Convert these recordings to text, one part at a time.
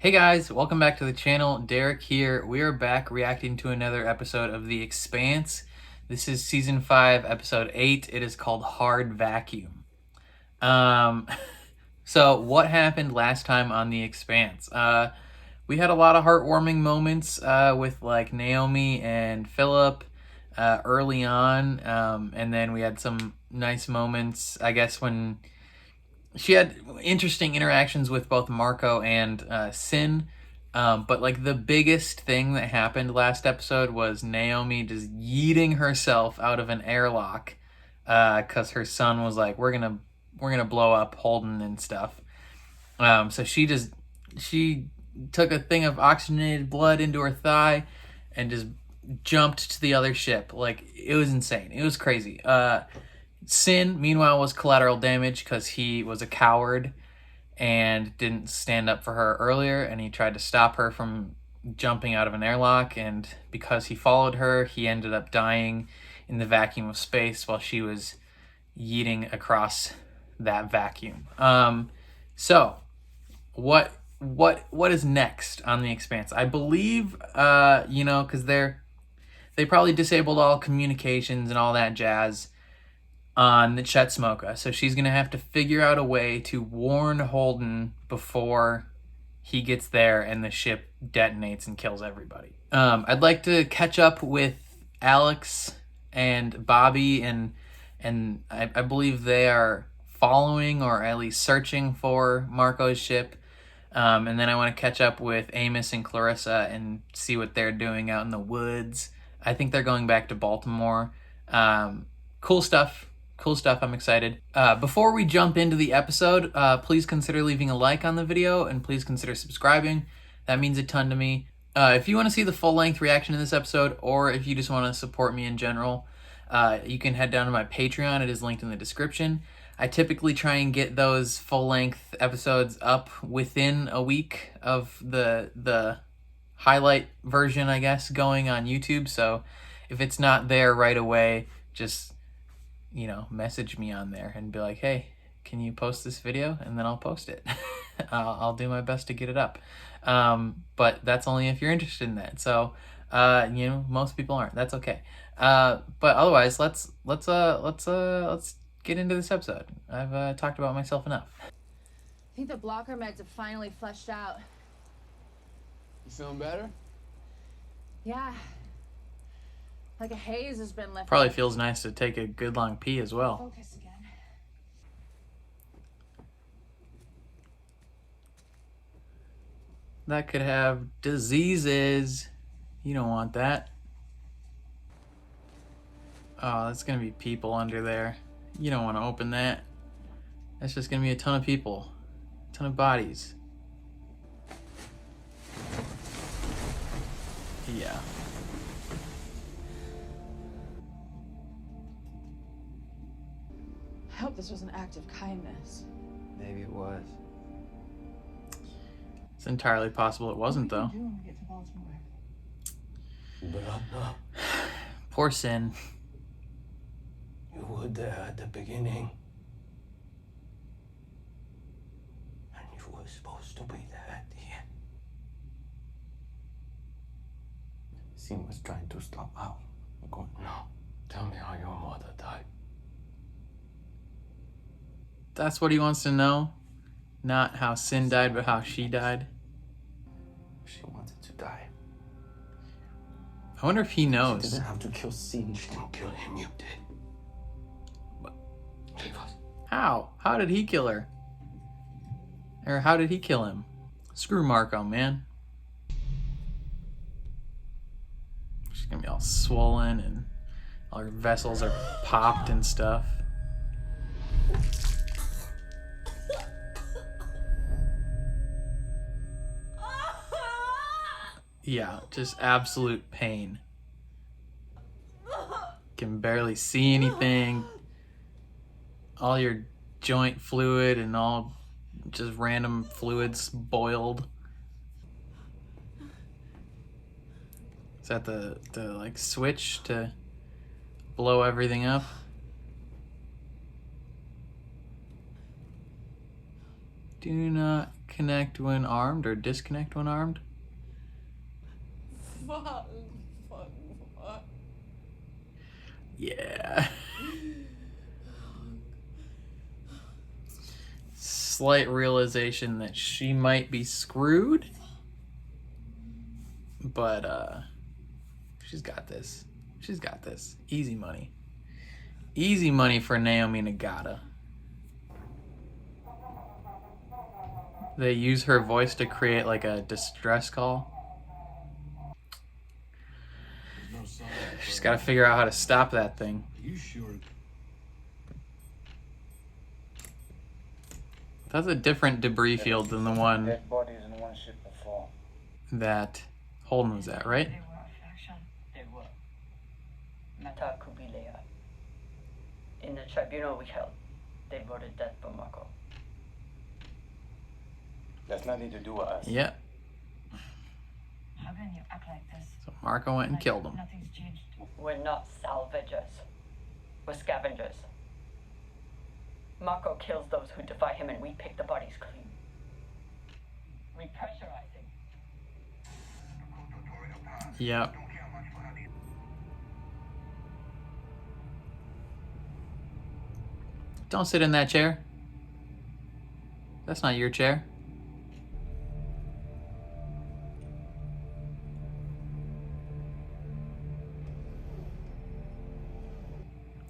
Hey guys, welcome back to the channel. Derek here. We are back reacting to another episode of The Expanse. This is season 5, episode 8. It is called Hard Vacuum. Um, so what happened last time on The Expanse? We had a lot of heartwarming moments with like Naomi and Philip early on, and then we had some nice moments, I guess, when she had interesting interactions with both Marco and Sin. But like the biggest thing that happened last episode was Naomi just yeeting herself out of an airlock because her son was like, "We're gonna blow up Holden and stuff." So she took a thing of oxygenated blood into her thigh and just jumped to the other ship. Like, it was insane. It was crazy. Sin, meanwhile, was collateral damage because he was a coward and didn't stand up for her earlier, and he tried to stop her from jumping out of an airlock, and because he followed her, he ended up dying in the vacuum of space while she was yeeting across that vacuum. So what is next on the Expanse? I believe because they probably disabled all communications and all that jazz on the Chetsmoka. So she's going to have to figure out a way to warn Holden before he gets there and the ship detonates and kills everybody. I'd like to catch up with Alex and Bobby, and I believe they are following or at least searching for Marco's ship. And then I want to catch up with Amos and Clarissa and see what they're doing out in the woods. I think they're going back to Baltimore. Cool stuff. Cool stuff. I'm excited. Before we jump into the episode, please consider leaving a like on the video and please consider subscribing. That means a ton to me. If you want to see the full-length reaction to this episode, or if you just want to support me in general, you can head down to my Patreon. It is linked in the description. I typically try and get those full-length episodes up within a week of the highlight version, I guess, going on YouTube. So if it's not there right away, just message me on there and be like, hey, can you post this video? And then I'll post it. I'll do my best to get it up. But that's only if you're interested in that. So, most people aren't. That's okay. But otherwise, let's get into this episode. I've talked about myself enough. I think the blocker meds have finally fleshed out. You feeling better? Yeah. Like a haze has been lifted. Probably feels nice to take a good long pee as well. Focus again. That could have diseases. You don't want that. Oh, that's gonna be people under there. You don't want to open that. That's just gonna be a ton of people. A ton of bodies. Yeah. I hope this was an act of kindness. Maybe it was. It's entirely possible it wasn't, though. What do when we get to Baltimore? But I'm not. Poor Sin. You were there at the beginning. And you were supposed to be there at the end. Sin was trying to stop Al. I'm going, no. Tell me how your mother died. That's what he wants to know. Not how Sin died, but how she died. She wanted to die. I wonder if he She knows. didn't have to kill Sin. She didn't kill him. You did. What? Leave us. How? How did he kill her? Or how did he kill him? Screw Marco, man. She's gonna be all swollen and all her vessels are popped and stuff. Yeah, just absolute pain. Can barely see anything. All your joint fluid and all just random fluids boiled. Is that the like switch to blow everything up? Do not connect when armed or disconnect when armed. Fuck. Yeah. Slight realization that she might be screwed. But she's got this. She's got this. Easy money. Easy money for Naomi Nagata. They use her voice to create like a distress call. She's got to figure out how to stop that thing. You sure? That's a different debris field than the one Dead bodies in one ship before. that Holden was at, right? They were a faction. They were. Mata Kubilea. In the tribunal we held, they voted death for Marco. That's nothing to do with us. Yeah. How can you act like this? So Marco went and killed him. Nothing's changed. We're not salvagers. We're scavengers. Marco kills those who defy him and we pick the bodies clean. Repressurizing. Yep. Don't sit in that chair. That's not your chair.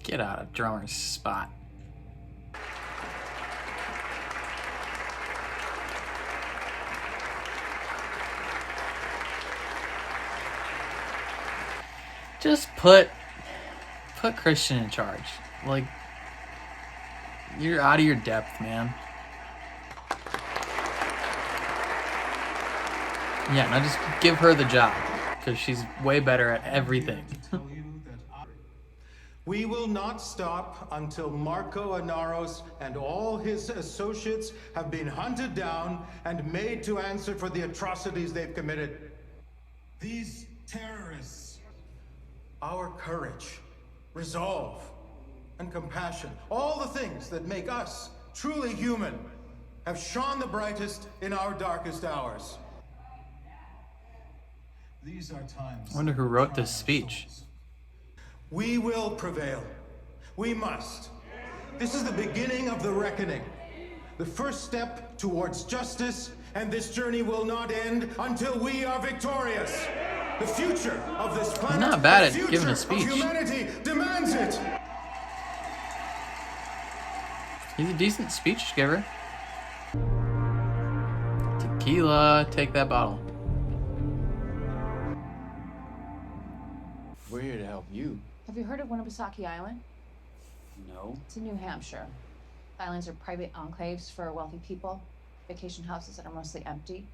Get out of drummer's spot. Just put Christian in charge. Like, you're out of your depth, man. Yeah, now just give her the job, because she's way better at everything. We will not stop until Marco Anaros and all his associates have been hunted down and made to answer for the atrocities they've committed. These terrorists. Our courage, resolve, and compassion, all the things that make us truly human, have shone the brightest in our darkest hours. These are times. I wonder who wrote this speech. We will prevail. We must. This is the beginning of the reckoning. The first step towards justice, and this journey will not end until we are victorious. The future of this planet, Not bad the at giving a future speech. of humanity demands it. He's a decent speech giver. Tequila, take that bottle. We're here to help you. Have you heard of Winnipesaukee Island? No. It's in New Hampshire. Islands are private enclaves for wealthy people, vacation houses that are mostly empty,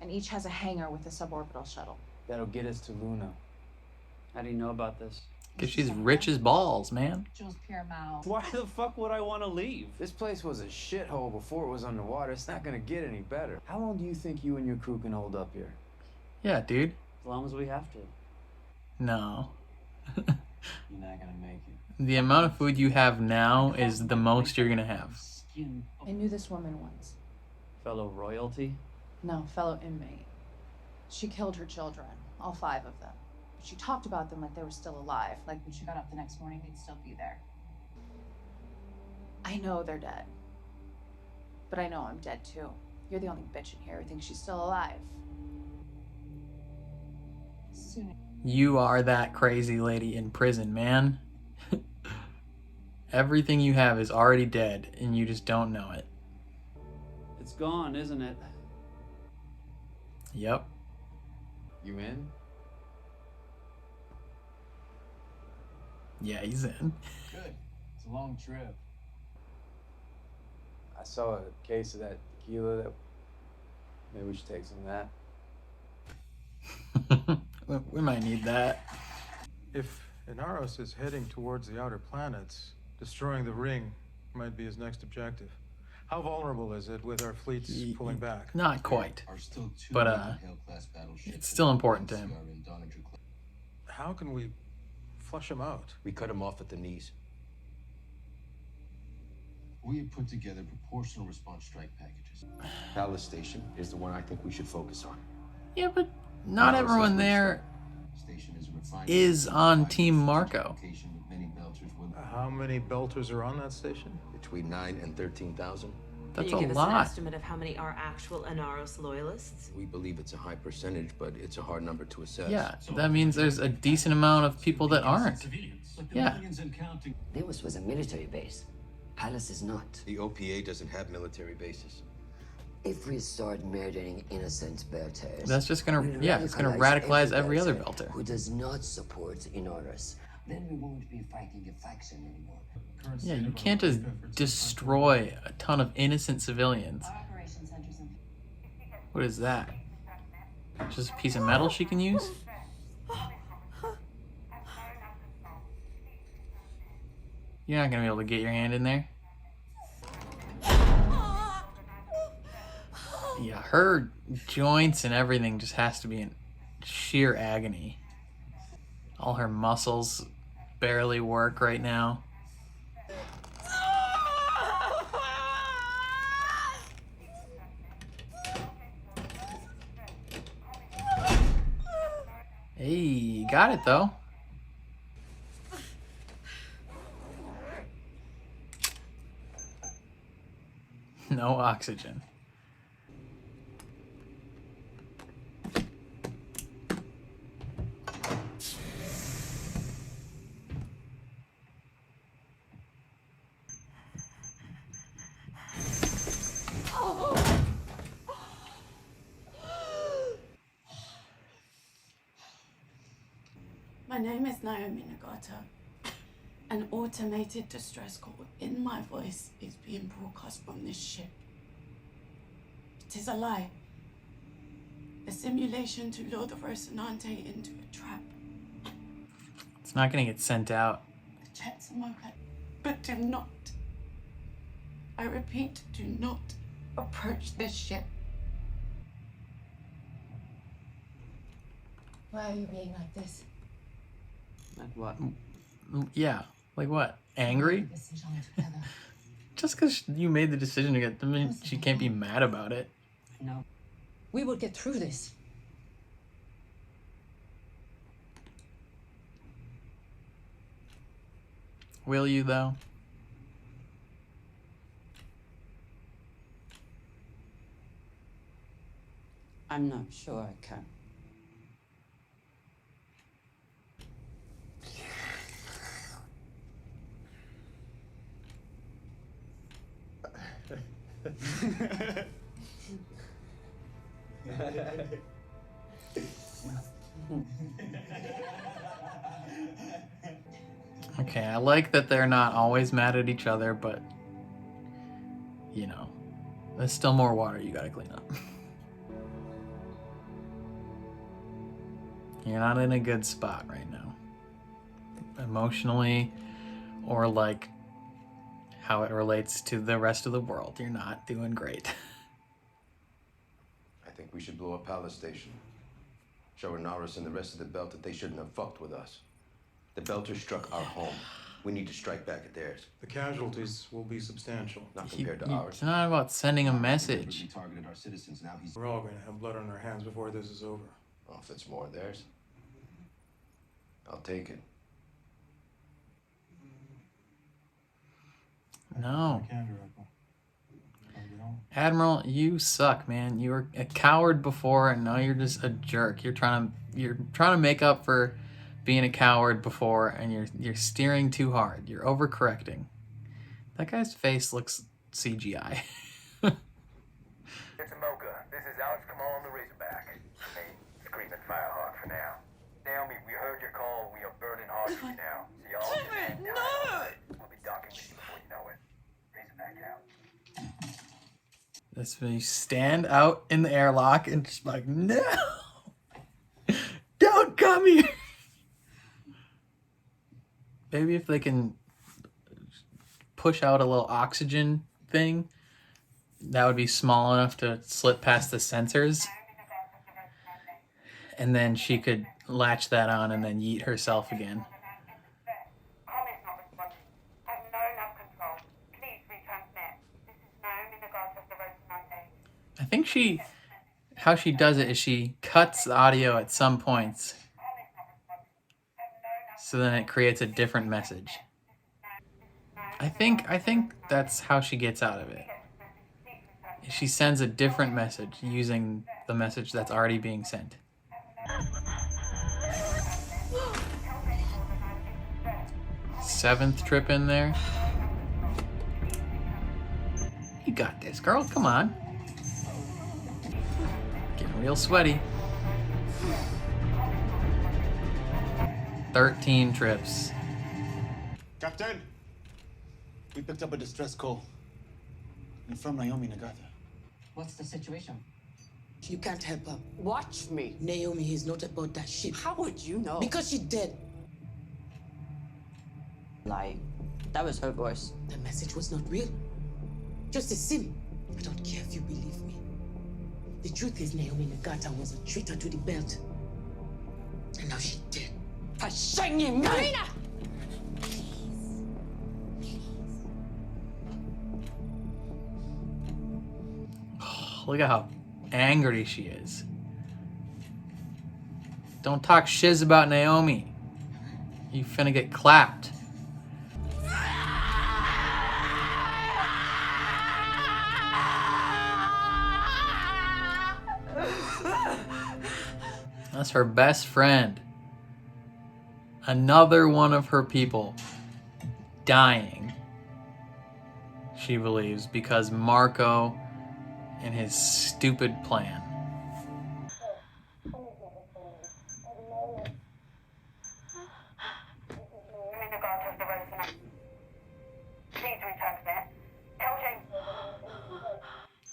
and each has a hangar with a suborbital shuttle. That'll get us to Luna. How do you know about this? Because she's rich as balls, man. Jules Piermont. Why the fuck would I want to leave? This place was a shithole before it was underwater. It's not gonna get any better. How long do you think you and your crew can hold up here? Yeah, dude. As long as we have to. No. You're not gonna make it. The amount of food you have now is the most you're gonna have. Skin. I knew this woman once. Fellow royalty? No, fellow inmate. She killed her children, all 5 of them. But she talked about them like they were still alive, like when she got up the next morning, they'd still be there. I know they're dead. But I know I'm dead too. You're the only bitch in here who thinks she's still alive. Soon. You are that crazy lady in prison, man. Everything you have is already dead, and you just don't know it. It's gone, isn't it? Yep. You in? Yeah, he's in. Good. It's a long trip. I saw a case of that tequila. That maybe we should take some of that. We might need that. If Inaros is heading towards the outer planets, destroying the ring might be his next objective. How vulnerable is it with our fleets pulling back? Not quite. Are still 2 But, Hale-class battleships. it's still important to him. How can we flush him out? We cut him off at the knees. We have put together proportional response strike packages. Palace Station is the one I think we should focus on. Yeah, but not Analysis everyone looks there Station is a refined is on high Team strategic Marco. location with many belters will- How many belters are on that station? Between 9 and 13,000. That's Can a you give us an lot. estimate of how many are actual Inaros loyalists? We believe it's a high percentage, but it's a hard number to assess. Yeah, that means there's a decent amount of people that aren't. Yeah. Millions and counting. Deimos was a military base. Palace is not. The OPA doesn't have military bases. If we start murdering innocent belters, That's just gonna, we'll yeah, it's gonna radicalize every other belter belter. who does not support Inaros. Then we won't be fighting a faction anymore. Yeah, you can't just destroy a ton of innocent civilians. Operation centers in. What is that? Just a piece of metal she can use? You're not gonna be able to get your hand in there. Yeah, her joints and everything just has to be in sheer agony. All her muscles barely work right now. Hey, got it though. No oxygen. My name is Naomi Nagata. An automated distress call in my voice is being broadcast from this ship. It is a lie. A simulation to lure the Rocinante into a trap. It's not gonna get sent out. The jets are okay, but do not. I repeat, do not approach this ship. Why are you being like this? Like what? Yeah, like what? Angry? Decision together. Just because you made the decision to get them in, she can't be mad about it. No. We will get through this. Will you though? I'm not sure I can. Okay, I like that they're not always mad at each other, but you know, there's still more water you gotta clean up. You're not in a good spot right now. Emotionally, or like how it relates to the rest of the world. You're not doing great. I think we should blow up Palace Station. Show Inaros and the rest of the belt that they shouldn't have fucked with us. The belters struck our home. We need to strike back at theirs. The casualties will be substantial. Not compared to ours. It's not about sending a message. He targeted our citizens. Now he's We're all going to have blood on our hands before this is over. Well, if it's more of theirs, I'll take it. No. Admiral, you suck, man. You were a coward before, and now you're just a jerk. You're trying to make up for being a coward before, and you're steering too hard. You're overcorrecting. That guy's face looks CGI. It's a Mocha. This is Alex Kamal on the Razorback. Hey, screaming Firehawk for now. Naomi, we heard your call. We are burning hard for you now. See y'all. No! We'll be docking with you before you know it. Razorback out. That's when you stand out in the airlock and just like, no! Don't come here! Maybe if they can push out a little oxygen thing, that would be small enough to slip past the sensors. And then she could latch that on and then yeet herself again. Comments not responding. At no enough control. Please retransmit. I think how she does it is she cuts the audio at some points, so then it creates a different message. I think that's how she gets out of it. She sends a different message using the message that's already being sent. Seventh trip in there. You got this, girl. Come on. Getting real sweaty. 13 trips. Captain, we picked up a distress call. And from Naomi Nagata. What's the situation? You can't help her. Watch me. Naomi is not about that shit. How would you know? Because she's dead. Like, that was her voice. The message was not real. Just a sim. I don't care if you believe me. The truth is Naomi Nagata was a traitor to the belt. And now she's dead. For shining Marina! Look at how angry she is. Don't talk shiz about Naomi. You finna get clapped. That's her best friend. Another one of her people dying, she believes, because Marco and his stupid plan.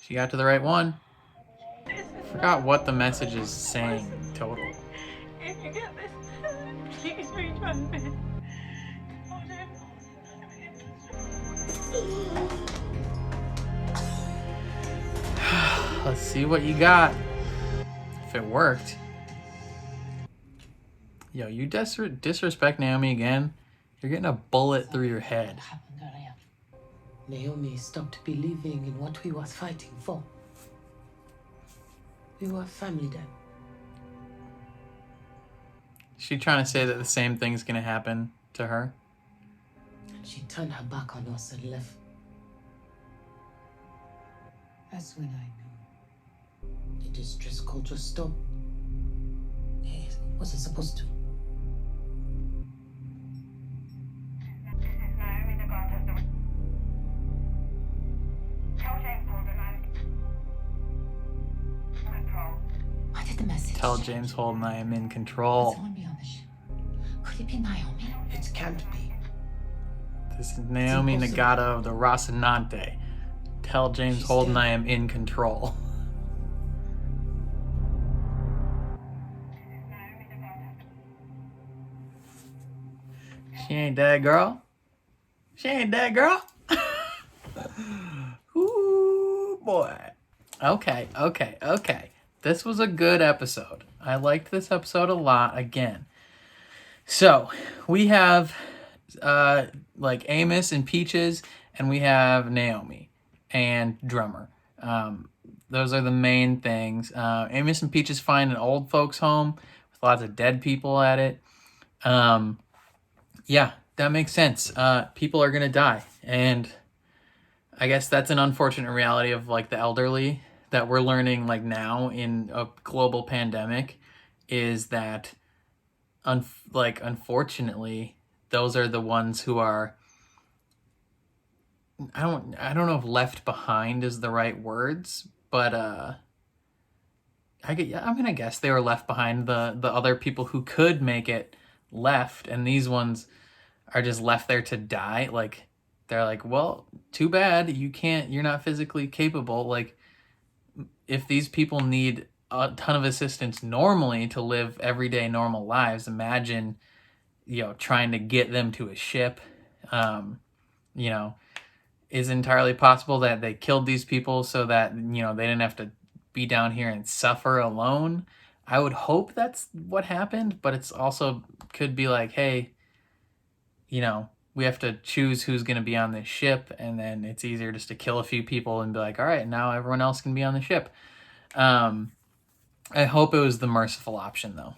She got to the right one. Forgot what the message is saying total. If you get this, please retransmit. Let's see what you got. If it worked. Yo, you disrespect Naomi again, you're getting a bullet through your head. Naomi stopped believing in what we was fighting for. We were family then. She trying to say that the same thing's gonna happen to her? And she turned her back on us and left. That's when I knew. The distress call just stopped. It wasn't supposed to. What did the message Tell James Holden I am in control. Someone be on the ship. Could it be Naomi? It can't be. This is Naomi Nagata of the Rocinante. Tell James Holden I am in control. She ain't dead, girl. She ain't dead, girl. Ooh, boy. Okay. This was a good episode. I liked this episode a lot again. So, we have like Amos and Peaches, and we have Naomi and Drummer. Those are the main things. Amos and Peaches find an old folks home with lots of dead people at it. Yeah, that makes sense. People are gonna die, and I guess that's an unfortunate reality of like the elderly that we're learning like now in a global pandemic, is that unfortunately those are the ones who are, I don't know if left behind is the right words, but I'm gonna guess they were left behind. The other people who could make it left, and these ones are just left there to die. Like, they're like, well, too bad, you're not physically capable. Like, if these people need a ton of assistance normally to live everyday normal lives, imagine, trying to get them to a ship. Is entirely possible that they killed these people so that, they didn't have to be down here and suffer alone. I would hope that's what happened, but it's also could be like, hey, we have to choose who's going to be on this ship, and then it's easier just to kill a few people and be like, all right, now everyone else can be on the ship. I hope it was the merciful option, though.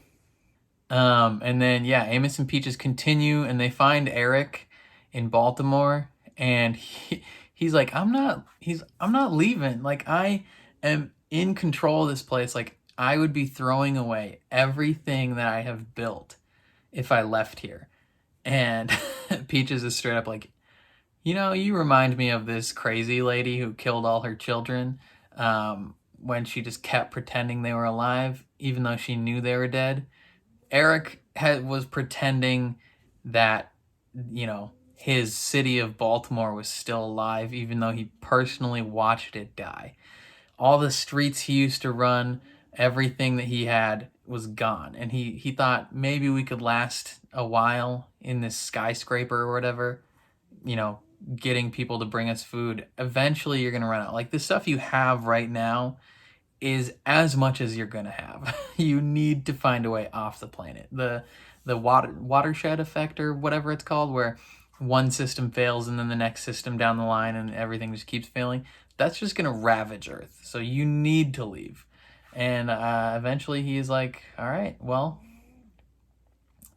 And then, yeah, Amos and Peaches continue, and they find Eric in Baltimore, and he's like, I'm not leaving. Like, I am in control of this place. Like, I would be throwing away everything that I have built if I left here. And Peaches is straight up like, you remind me of this crazy lady who killed all her children when she just kept pretending they were alive, even though she knew they were dead. Eric was pretending that, his city of Baltimore was still alive, even though he personally watched it die. All the streets he used to run, everything that he had was gone. And he thought maybe we could last a while in this skyscraper or whatever, getting people to bring us food. Eventually you're going to run out. Like, the stuff you have right now is as much as you're going to have. You need to find a way off the planet. The watershed effect, or whatever it's called, where one system fails and then the next system down the line and everything just keeps failing. That's just going to ravage Earth. So you need to leave. And eventually he's like, all right, well,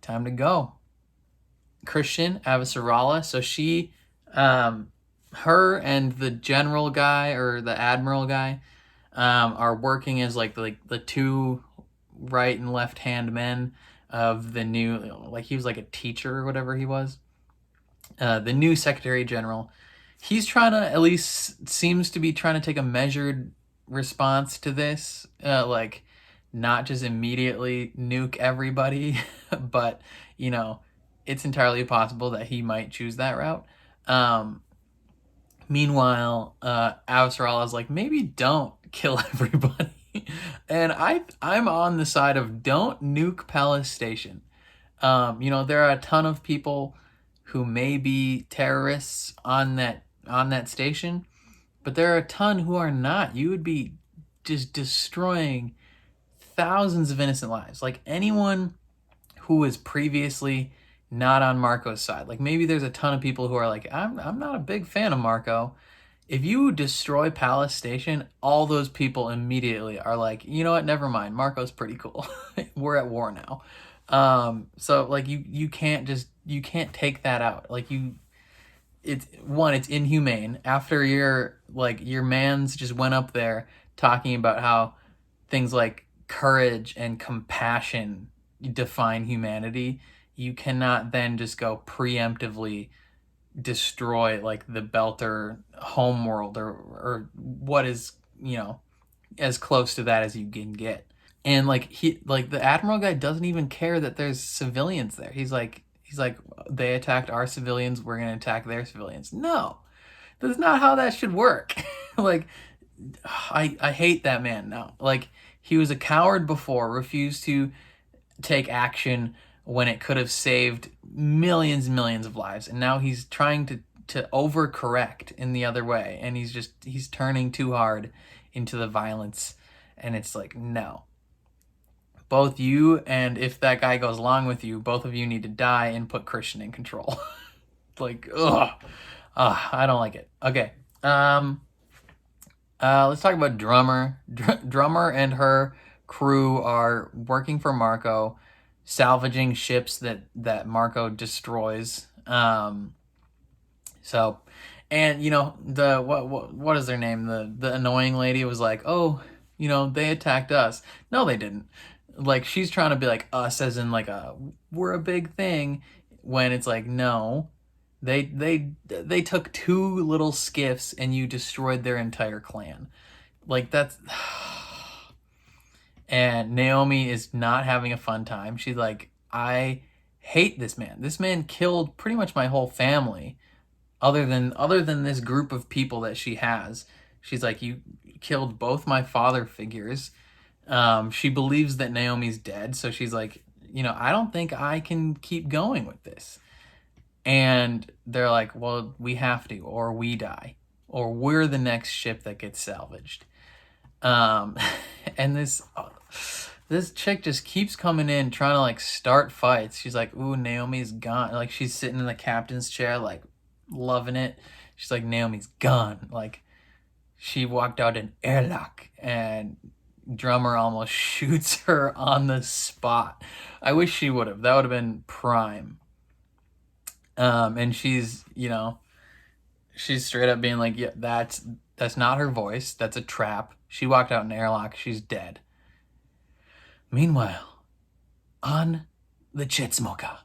time to go. Christian Avasarala, so she, her and the general guy, or the admiral guy, are working as like the two right and left hand men of the new, like, he was like a teacher or whatever he was, the new Secretary General. He's trying to, at least seems to be trying to take a measured response to this, like, not just immediately nuke everybody, but it's entirely possible that he might choose that route. Meanwhile, Avasarala is like, maybe don't kill everybody. And I'm on the side of don't nuke Palace Station. There are a ton of people who may be terrorists on that station, but there are a ton who are not. You would be just destroying thousands of innocent lives. Like, anyone who was previously not on Marco's side. Like, maybe there's a ton of people who are like, I'm not a big fan of Marco. If you destroy Palace Station, all those people immediately are like, you know what, never mind, Marco's pretty cool. We're at war now. So like, you can't take that out. Like, it's inhumane. After your mans just went up there talking about how things like courage and compassion define humanity, you cannot then just go preemptively destroy like the Belter homeworld or what is, as close to that as you can get. And the Admiral guy doesn't even care that there's civilians there. He's like, they attacked our civilians, we're gonna attack their civilians. No, that's not how that should work. Like, I hate that man now. Like, he was a coward before, refused to take action when it could have saved millions and millions of lives, and now he's trying to overcorrect in the other way, and he's turning too hard into the violence, and it's like, no. Both you, and if that guy goes along with you, both of you need to die and put Christian in control. Like, I don't like it. Okay, let's talk about Drummer. Drummer and her crew are working for Marco, salvaging ships that Marco destroys. So, and the what is their name? The annoying lady was like, oh, they attacked us. No, they didn't. Like, she's trying to be like us, as in like we're a big thing, when it's like, no, they took two little skiffs and you destroyed their entire clan. Like, that's. And Naomi is not having a fun time. She's like, I hate this man. This man killed pretty much my whole family, other than this group of people that she has. She's like, you killed both my father figures. She believes that Naomi's dead, so she's like, I don't think I can keep going with this. And they're like, well, we have to, or we die, or we're the next ship that gets salvaged. And this this chick just keeps coming in trying to like start fights. She's like, ooh, Naomi's gone. Like she's sitting in the captain's chair, like loving it. She's like, Naomi's gone. Like she walked out an airlock and Drummer almost shoots her on the spot. I wish she would have. That would have been prime. And she's, you know, she's straight up being like, yeah, that's not her voice. That's a trap. She walked out an airlock. She's dead. Meanwhile, on the Chitsmoka,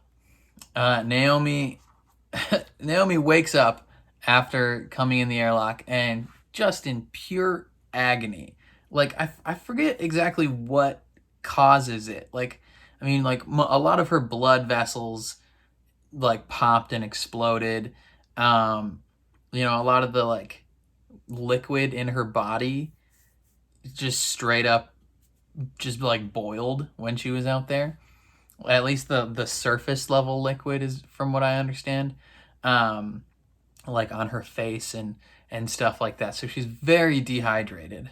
Naomi wakes up after coming in the airlock and just in pure agony. Like, I forget exactly what causes it. Like, I mean, like, a lot of her blood vessels, like, popped and exploded. You know, a lot of the, like, liquid in her body just straight up just, like, boiled when she was out there. At least the surface level liquid is, from what I understand, like, on her face and stuff like that. So she's very dehydrated.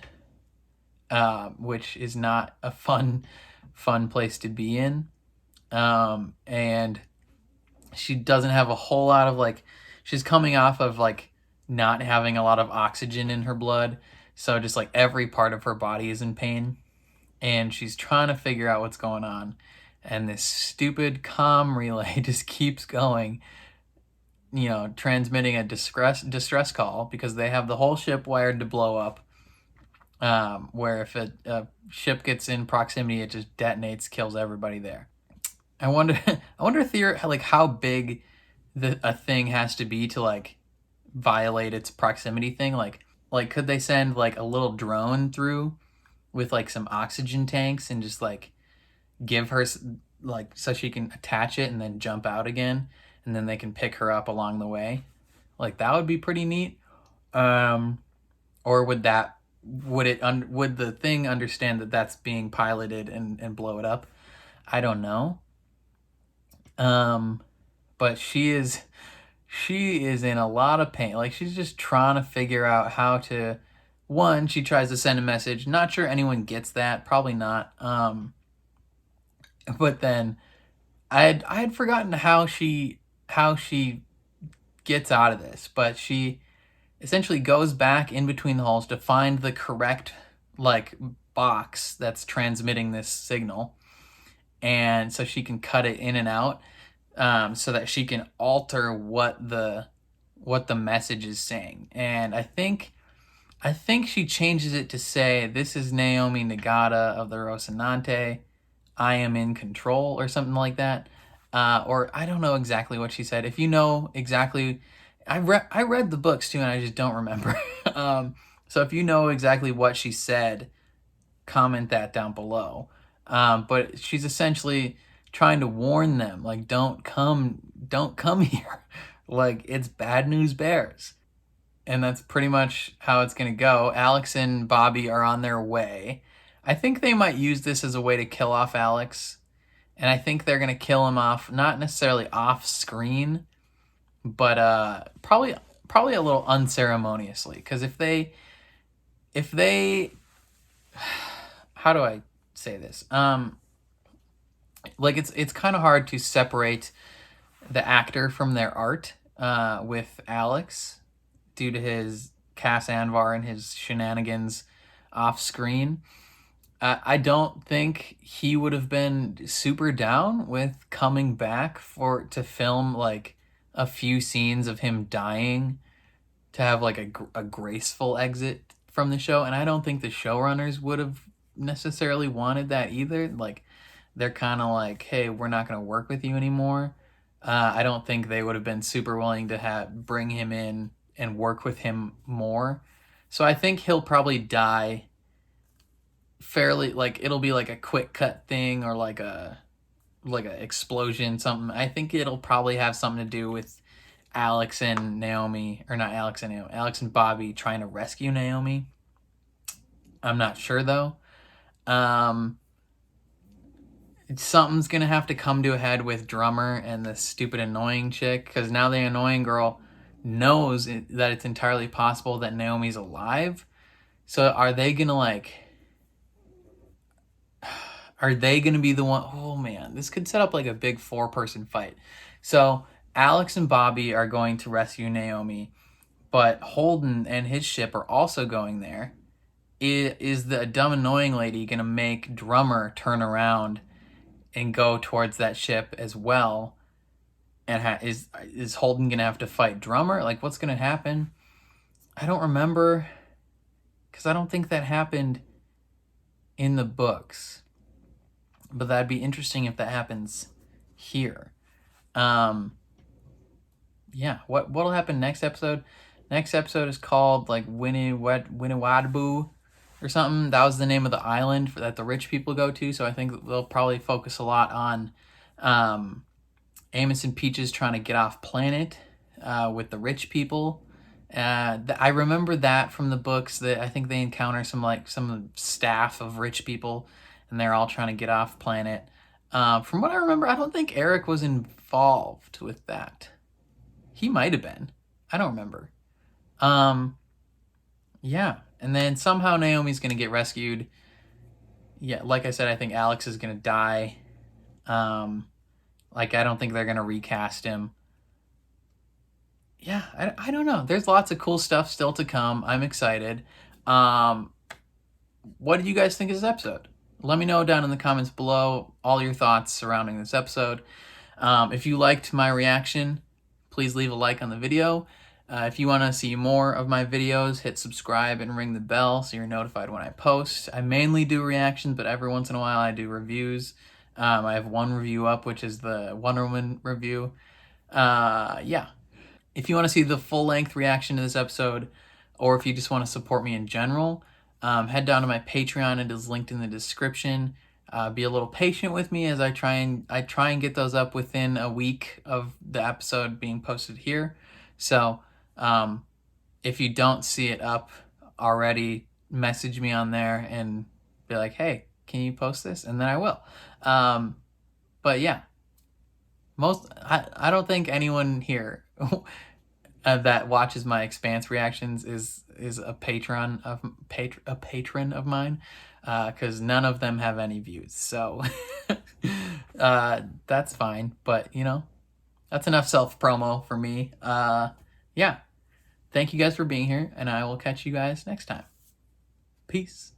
Which is not a fun place to be in. And she doesn't have a whole lot of, like, she's coming off of, like, not having a lot of oxygen in her blood. So just, like, every part of her body is in pain. And she's trying to figure out what's going on. And this stupid comm relay just keeps going, you know, transmitting a distress call because they have the whole ship wired to blow up. Where if a ship gets in proximity, it just detonates, kills everybody there. I wonder like how big a thing has to be to like violate its proximity thing. Like could they send like a little drone through with like some oxygen tanks and just like give her like so she can attach it and then jump out again, and then they can pick her up along the way. Like that would be pretty neat. Or would the thing understand that that's being piloted and blow it up? I don't know. But she is in a lot of pain. Like she's just trying to figure out how to, one, she tries to send a message. Not sure anyone gets that. Probably not. But then I had forgotten how she gets out of this, but she essentially goes back in between the holes to find the correct like box that's transmitting this signal, and so she can cut it in and out, so that she can alter what the message is saying. And I think she changes it to say, "This is Naomi Nagata of the Rocinante. I am in control," or something like that. Or I don't know exactly what she said. If you know exactly, I read the books too, and I just don't remember. So if you know exactly what she said, comment that down below. But she's essentially trying to warn them, like, don't come here. Like, it's bad news bears. And that's pretty much how it's going to go. Alex and Bobby are on their way. I think they might use this as a way to kill off Alex. And I think they're going to kill him off, not necessarily off screen, but probably a little unceremoniously. Because if they how do I say this? Like it's kind of hard to separate the actor from their art with Alex due to his Cass Anvar and his shenanigans off screen. I don't think he would have been super down with coming back to film like a few scenes of him dying to have like a graceful exit from the show. And I don't think the showrunners would have necessarily wanted that either. Like they're kind of like, hey, we're not going to work with you anymore. I don't think they would have been super willing to bring him in and work with him more. So I think he'll probably die fairly, like it'll be like a quick cut thing or like a explosion, something. I think it'll probably have something to do with Alex and Naomi, or not Alex and Naomi, Alex and Bobby trying to rescue Naomi. I'm not sure though. Something's gonna have to come to a head with Drummer and the stupid annoying chick, because now the annoying girl knows that it's entirely possible that Naomi's alive. So are they gonna like, Are they going to be the one? Oh man, this could set up like a big 4-person fight. So Alex and Bobby are going to rescue Naomi, but Holden and his ship are also going there. Is the dumb annoying lady going to make Drummer turn around and go towards that ship as well? And is Holden going to have to fight Drummer? Like, what's going to happen? I don't remember, because I don't think that happened in the books. But that'd be interesting if that happens here. Yeah, what'll happen next episode? Next episode is called like Winnewadaboo or something. That was the name of the island that the rich people go to. So I think they'll probably focus a lot on Amos and Peaches trying to get off planet with the rich people. I remember that from the books, that I think they encounter some staff of rich people, and they're all trying to get off planet. From what I remember, I don't think Eric was involved with that. He might have been. I don't remember. Yeah, and then somehow Naomi's gonna get rescued. Yeah, like I said, I think Alex is gonna die. Like, I don't think they're gonna recast him. Yeah, I don't know. There's lots of cool stuff still to come. I'm excited. What did you guys think of this episode? Let me know down in the comments below all your thoughts surrounding this episode. If you liked my reaction, please leave a like on the video. If you want to see more of my videos, hit subscribe and ring the bell so you're notified when I post. I mainly do reactions, but every once in a while I do reviews. I have one review up, which is the Wonder Woman review. Yeah. If you want to see the full-length reaction to this episode, or if you just want to support me in general, head down to my Patreon. It is linked in the description. Be a little patient with me as I try and get those up within a week of the episode being posted here. So if you don't see it up already, message me on there and be like, hey, can you post this? And then I will. But yeah, I don't think anyone here that watches my Expanse reactions is a patron of mine, because none of them have any views. So that's fine. But that's enough self promo for me. Yeah, thank you guys for being here, and I will catch you guys next time. Peace.